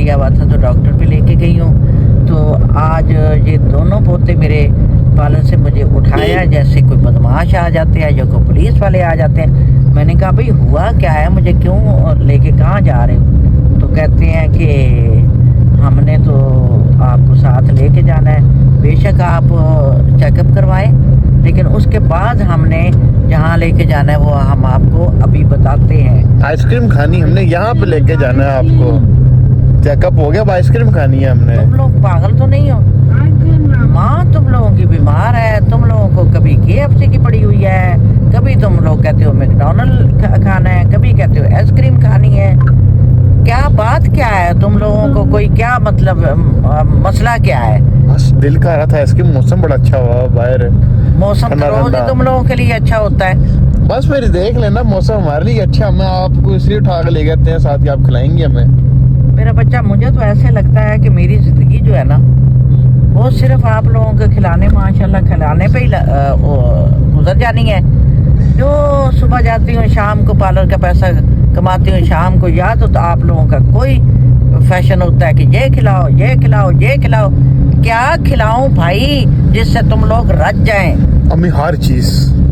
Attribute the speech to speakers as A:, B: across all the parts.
A: लिया हुआ था तो डॉक्टर पे लेके गई हूँ। तो आज ये दोनों पोते मेरे पार्लर से मुझे उठाया जैसे कोई बदमाश आ जाते हैं या कोई पुलिस वाले आ जाते हैं। मैंने कहा भाई हुआ क्या है, मुझे क्यों लेके कहाँ जा रहे हो? तो कहते हैं कि हमने तो आपको साथ लेके जाना है। बेशक आप चेकअप करवाएं, लेकिन उसके बाद हमने जहाँ लेके जाना है वो हम आपको अभी बताते हैं।
B: आइसक्रीम खानी हमने, यहाँ पे लेके जाना है आपको। चेकअप हो गया, अब आइसक्रीम खानी है हमने।
A: तुम लोग पागल तो नहीं हो? माँ तुम लोगों की बीमार है, तुम लोगों को कभी KFC की पड़ी हुई है, कभी तुम लोग कहते हो मैकडॉनल्ड खाना है, कभी कहते हो आइसक्रीम खानी है। क्या बात क्या है तुम लोगों को? कोई क्या मतलब मसला क्या है?
B: बस दिल का रहा था आइसक्रीम, मौसम बड़ा अच्छा हुआ बाहर।
A: मौसम तो रोज ही तुम लोगों के लिए अच्छा होता है।
B: बस मेरी देख लेना, मौसम हमारे लिए अच्छा। मैं आपको इसलिए उठा के ले गए थे साथ, आप खिलाएंगे हमें।
A: मेरा बच्चा, मुझे तो ऐसे लगता है कि मेरी जिंदगी जो है ना वो सिर्फ आप लोगों को खिलाने, माशाल्लाह खिलाने पे ही गुजर जानी है। जो सुबह जाती हूँ शाम को पार्लर का पैसा कमाती हूँ, शाम को या तो आप लोगों का कोई फैशन होता है कि ये खिलाओ ये खिलाओ ये खिलाओ। क्या खिलाऊं भाई जिससे तुम लोग रज जाएं?
B: अम्मी हर चीज।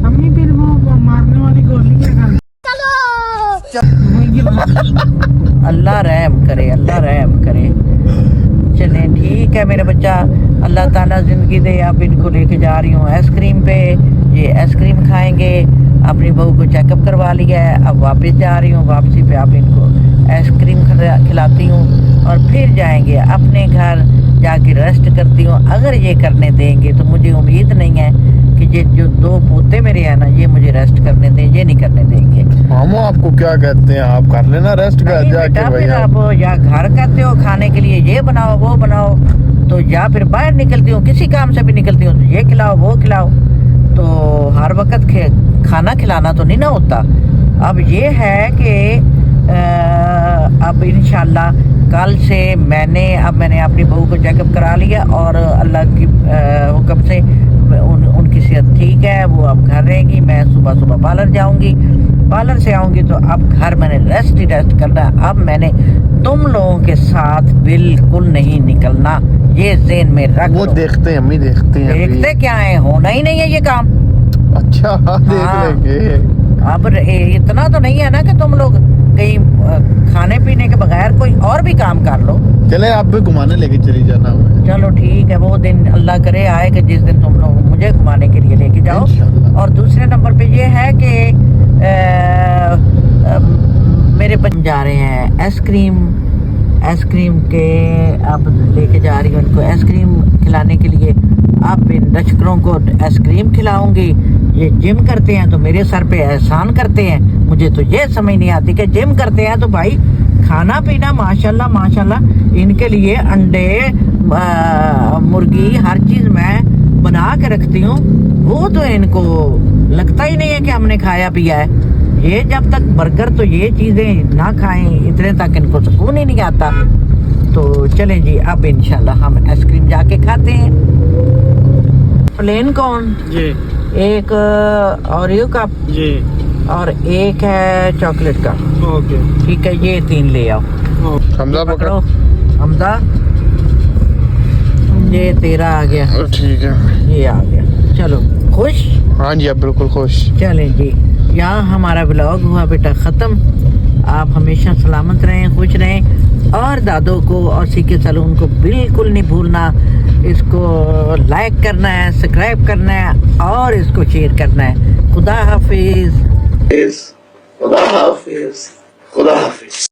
C: अम्मी फिर वो मारने वाली गोली
A: अल्लाह रहम करे, अल्लाह रहम करे। चले ठीक है मेरा बच्चा, अल्लाह ताला जिंदगी दे। अब इनको लेके जा रही हूँ आइसक्रीम पे, ये आइसक्रीम खाएंगे। अपनी बहू को चेकअप करवा लिया है, अब वापस जा रही हूँ। वापसी पे आप इनको आइसक्रीम खिलाती हूँ और फिर जाएंगे अपने घर, जाके रेस्ट करती हूँ। अगर ये करने देंगे तो मुझे उम्मीद नहीं है कि ये जो दो पोते मेरे हैं ना ये मुझे रेस्ट करने दें, ये नहीं करने देंगे।
B: हम आपको क्या कहते हैं, आप कर लेना रेस्ट कर जाके।
A: फिर आप या घर कहते हो खाने के लिए ये बनाओ वो बनाओ, तो या फिर बाहर निकलती हूँ, किसी काम से भी निकलती हूँ तो ये खिलाओ वो खिलाओ। तो हर वक्त खाना खिलाना तो नहीं ना होता। अब ये है कि अब इंशाल्लाह कल से मैंने अपनी बहू को चेकअप करा लिया और अल्लाह की हुक्म से उनकी सेहत ठीक है, वो अब घर रहेंगी। मैं सुबह सुबह पार्लर जाऊंगी, पार्लर से आऊंगी तो अब घर मैंने रेस्ट ही रेस्ट करना। अब मैंने तुम लोगों के साथ बिल्कुल नहीं निकलना, ये ज़हन में रख
B: वो
A: लो।
B: देखते हैं अम्मी, देखते हैं।
A: देखते क्या है, होना ही नहीं है ये काम।
B: अच्छा देख लेंगे।
A: अब इतना तो नहीं है ना कि तुम लोग कहीं खाने पीने के बगैर कोई और भी काम कर लो।
B: चले आप भी घुमाने लेके चली जाना हमें।
A: चलो ठीक है, वो दिन अल्लाह करे आए कि जिस दिन तुम लोग मुझे घुमाने के लिए लेके जाओ। और दूसरे नंबर पे ये है कि मेरे बच्चे जा रहे हैं आइसक्रीम के, अब लेके जा रही हूँ उनको आइसक्रीम खिलाने के लिए। अब इन लश्करों को आइसक्रीम खिलाऊंगी। ये जिम करते हैं तो मेरे सर पे एहसान करते हैं। मुझे तो ये समझ नहीं आती कि जिम करते हैं तो भाई खाना पीना माशाल्लाह माशाल्लाह इनके लिए अंडे मुर्गी हर चीज़ मैं बना के रखती हूँ। वो तो इनको लगता ही नहीं है कि हमने खाया पिया है। ये जब तक बर्गर तो ये चीज़ें ना खाएं इतने तक इनको सुकून ही नहीं आता। तो चलें जी, अब इंशाल्लाह हम आइसक्रीम जाके खाते हैं। प्लेन कौन
C: जी,
A: एक ओरियो का
C: जी,
A: और एक है चॉकलेट का।
C: ओके
A: ठीक है, ये 3 ले आओ।
B: हमजा
A: पकड़ो हमजा, ये तेरा आ गया,
B: ठीक है,
A: ये आ गया। चलो खुश?
B: हाँ जी आप बिल्कुल खुश।
A: चलें जी, यहाँ हमारा ब्लॉग हुआ बेटा ख़त्म। आप हमेशा सलामत रहें, खुश रहें और दादो को और सीके सलून को बिल्कुल नहीं भूलना। इसको लाइक करना है, सब्सक्राइब करना है और इसको शेयर करना है। खुदा हाफिज।
D: खुदा हाफिज। खुदा हाफिज।